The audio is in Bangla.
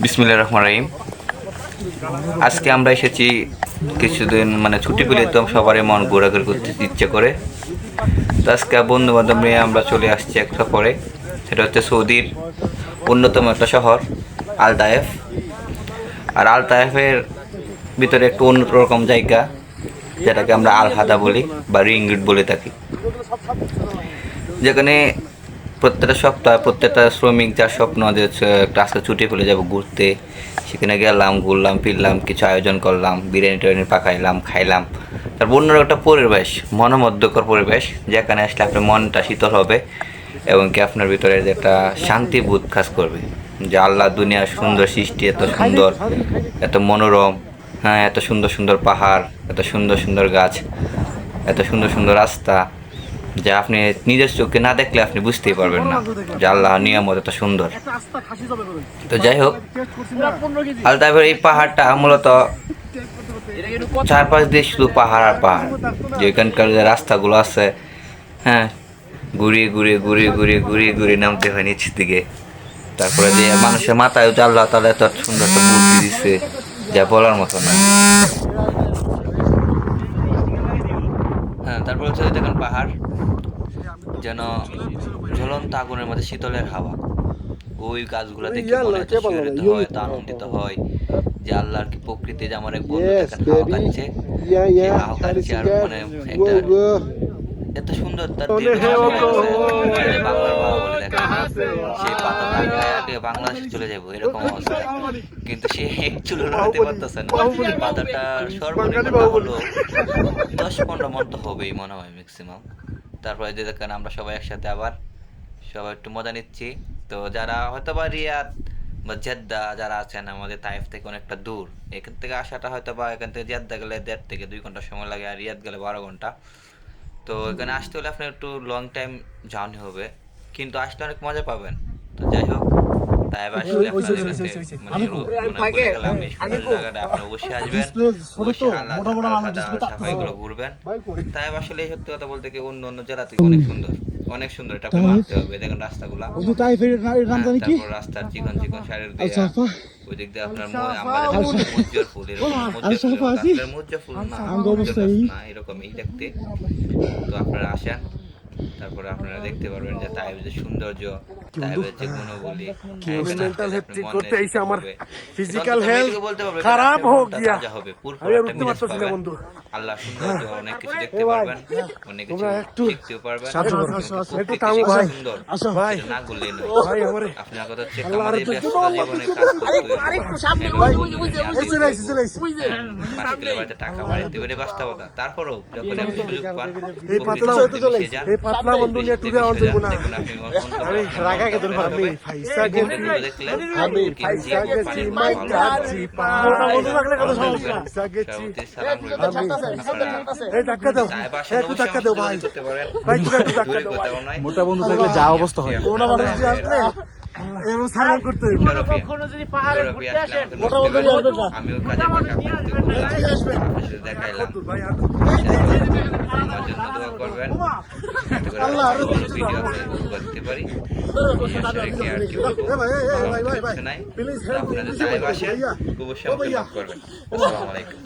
বিসমিল্লাহির রহমানির রহিম। আজকে আমরা এসেছি কিছুদিন ছুটি পেলে তো সবারই মন ঘোরাঘুরি করতে ইচ্ছে করে। তো আজকে বন্ধু বান্ধব নিয়ে আমরা চলে আসছি একটা পরে, সেটা হচ্ছে সৌদির অন্যতম একটা শহর আল তায়েফ। আর আল তায়েফের ভিতরে একটু অন্যরকম জায়গা, যেটাকে আমরা আল হাদা বলি বা রিং রোড বলে থাকি, যেখানে প্রত্যেকটা সপ্তাহে প্রত্যেকটা শ্রমিক যার স্বপ্ন যে একটা আজকে ছুটি ফেলে যাবো ঘুরতে, সেখানে গেলাম, ঘুরলাম, ফিরলাম, কিছু আয়োজন করলাম, বিরিয়ানি টিরিয়ানি পাকাইলাম, খাইলাম। তার অন্যরকম একটা পরিবেশ, মনোমুগ্ধকর পরিবেশ, যেখানে আসলে আপনার মনটা শীতল হবে এবং কি আপনার ভিতরে যে একটা শান্তিবোধ কাজ করবে, যে আল্লাহ দুনিয়ার সুন্দর সৃষ্টি, এত সুন্দর, এত মনোরম, হ্যাঁ, এত সুন্দর সুন্দর পাহাড়, এত সুন্দর সুন্দর গাছ, এত সুন্দর সুন্দর রাস্তা, যা আপনি নিজের চোখে না দেখলে আপনি বুঝতেই পারবেন না যে আল্লাহর নিয়ামত এত সুন্দর। তো যাই হোক, আল তায়েফের এই পাহাড়টা মূলত 4-5 দিয়ে শুধু পাহাড় আর পাহাড়, যে এখানকার যে রাস্তাগুলো আছে, হ্যাঁ, ঘুরিয়ে ঘুরিয়ে ঘুরিয়ে ঘুরিয়ে ঘুরিয়ে ঘুরিয়ে নামতে হয় নিচের দিকে। তারপরে যে মানুষের মাথায় আল্লাহ তাআলা এত সুন্দর একটা বুদ্ধি দিচ্ছে যা বলার মতো না। হ্যাঁ, তারপরে হচ্ছে দেখেন পাহাড় যেন ঝুলন্ত আগুনের মধ্যে শীতলের হাওয়া, ওই গাছগুলো দেখে মনে এত শিহরিত হয়, এত আনন্দিত হয় যে আল্লাহর কি প্রকৃতি, যে আমার এক বন্ধু দেখেন হাওয়া খাচ্ছে, সে হাওয়া খাচ্ছে আর একটা এত সুন্দর তার বাংলার বাবা বলে দেখেন, সে পাতা টাঙ্গায় বাংলাদেশে চলে যাবো এরকম অবস্থা, কিন্তু সে এক চুলো রাখতে পারতেছে না। পাতাটা সর্বনিম্ন হলো 10-15 মন তো হবেই মনে হয় ম্যাক্সিমাম। তারপরে যে দেখেন আমরা সবাই একসাথে আবার সবাই একটু মজা নিচ্ছি। তো যারা হয়তো বা রিয়াদ বা জেদ্দা যারা আছেন, আমাদের তাইফ থেকে অনেকটা দূর, এখান থেকে আসাটা হয়তো বা এখান থেকে জেদ্দা গেলে 1.5 থেকে 2 ঘন্টা সময় লাগে, আর রিয়াদ গেলে 12 ঘন্টা। তো এখানে আসতে হলে আপনার একটু লং টাইম জার্নি হবে, কিন্তু আসলে অনেক মজা পাবেন। তো যাই হোক, তাই আসলে আপনাদের কাছে বলে গেলাম এই সুন্দর জায়গাটা আপনি অবশ্যই আসবেন, অবশ্যই সাফাইগুলো ঘুরবেন। তাই আসলে সত্যি কথা বলতে কি অন্য অন্য জেলা থেকে অনেক সুন্দর, অনেক সুন্দর, এটা আপনি মানতে হবে। দেখেন রাস্তাগুলা, তারপর রাস্তার চিকন চিকন সাইডের দিয়ে ওই দিক দিয়ে আপনার আমরা মজ্জর ফুল, এরকম মজ্জর ফুল না এরকম এই দেখতে। তো আপনারা আসেন, তারপরে আপনারা দেখতে পারবেন যে তাইফের যে সৌন্দর্য, তাইফের যে গুণাবলী, মেন্টাল হেলথ ঠিক করতে এসে আমার ফিজিক্যাল হেলথ খারাপ হয়ে গিয়া আমি বুঝতে পারতেছি না বন্ধু। আল্লাহ সৌন্দর্য অনেক কিছু দেখতে পারবেন, অনেক কিছু শিখতেও পারবেন। একটু থামো ভাই, আসো ভাই, না বললেই নয় ভাই, আমারে আপনার কথা হচ্ছে আমাদের ব্যস্ত জীবনে কাজ করতে হয়, টাকা বাড়িতে বেড়ে বাস্তবতা। তারপরেও যখন আপনি সুযোগ পান এই পাতলা বন্ধু নিয়ে টুরে আওয়াজ দেব না। আমি রাগা কে ধরব, আমি পয়সা গেছি, আমি পয়সা গেছি মাইকাছি পা, বন্ধু লাগলে কত সমস্যা, পয়সা গেছি এই ধাক্কা দাও, একটু ধাক্কা দাও ভাই, ভাই একটু ধাক্কা দাও। মোটা বন্ধু থাকলে যা অবস্থা হয়, ওনা মানুষ যে আসলে এরকম সালাম করতে হবে। কখনো যদি পাহাড়ে ঘুরতে আসেন, মোটা বন্ধু নিয়ে আসবে না, আমিও কাজে ফাঁকা দেখাইলাম, আমার জন্য দোয়া করবেন, আল্লাহ আরো ভিডিও করতে পারি। প্লিজ আপনাদের তাইফ আসেন, অবশ্যই আমাকে মাফ করবেন। আসসালামু আলাইকুম।